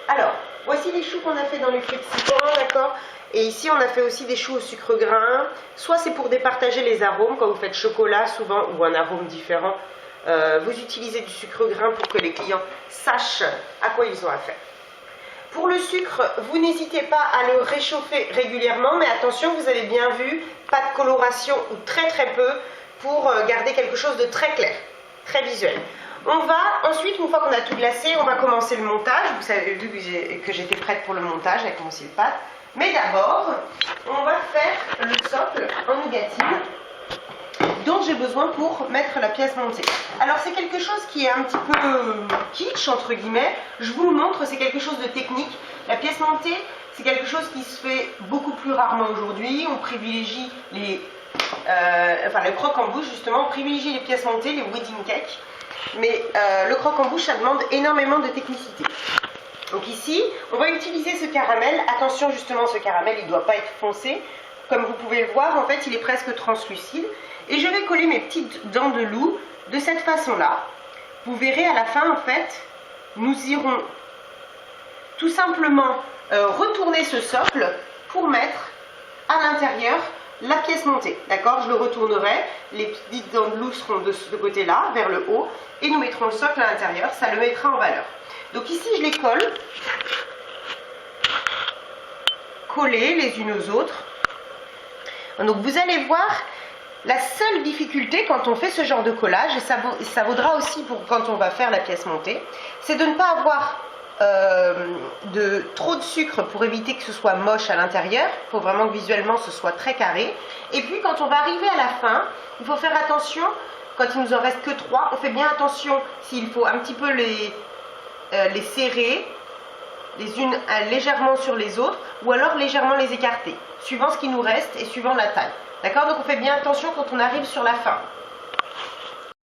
Alors, voici les choux qu'on a fait dans le Frexicor, d'accord? Et ici, on a fait aussi des choux au sucre grain. Soit c'est pour départager les arômes, quand vous faites chocolat souvent, ou un arôme différent. Vous utilisez du sucre grain pour que les clients sachent à quoi ils ont affaire. Pour le sucre, vous n'hésitez pas à le réchauffer régulièrement, mais attention, vous avez bien vu, pas de coloration ou très peu pour garder quelque chose de très clair, très visuel. On va ensuite, une fois qu'on a tout glacé, on va commencer le montage. Vous avez vu que j'étais prête pour le montage avec mon silpad. Mais d'abord, on va faire le socle en nougatine dont j'ai besoin pour mettre la pièce montée. Alors c'est quelque chose qui est un petit peu kitsch entre guillemets, je vous le montre, c'est quelque chose de technique. La pièce montée, c'est quelque chose qui se fait beaucoup plus rarement aujourd'hui. On privilégie le croque-en-bouche justement, on privilégie les pièces montées, les wedding cakes, mais le croque-en-bouche ça demande énormément de technicité. Donc ici, on va utiliser ce caramel. Attention justement, ce caramel il ne doit pas être foncé. Comme vous pouvez le voir, en fait il est presque translucide. Et je vais coller mes petites dents de loup de cette façon-là. Vous verrez à la fin, en fait, nous irons tout simplement retourner ce socle pour mettre à l'intérieur la pièce montée. D'accord? Je le retournerai, les petites dents de loup seront de ce côté-là, vers le haut, et nous mettrons le socle à l'intérieur, ça le mettra en valeur. Donc ici, je les colle, collées les unes aux autres. Donc vous allez voir, la seule difficulté quand on fait ce genre de collage, et ça vaudra aussi pour quand on va faire la pièce montée, c'est de ne pas avoir trop de sucre pour éviter que ce soit moche à l'intérieur. Il faut vraiment que visuellement ce soit très carré. Et puis quand on va arriver à la fin, il faut faire attention, quand il nous en reste que 3, on fait bien attention s'il faut un petit peu les serrer les unes légèrement sur les autres ou alors légèrement les écarter, suivant ce qui nous reste et suivant la taille. D'accord? Donc on fait bien attention quand on arrive sur la fin.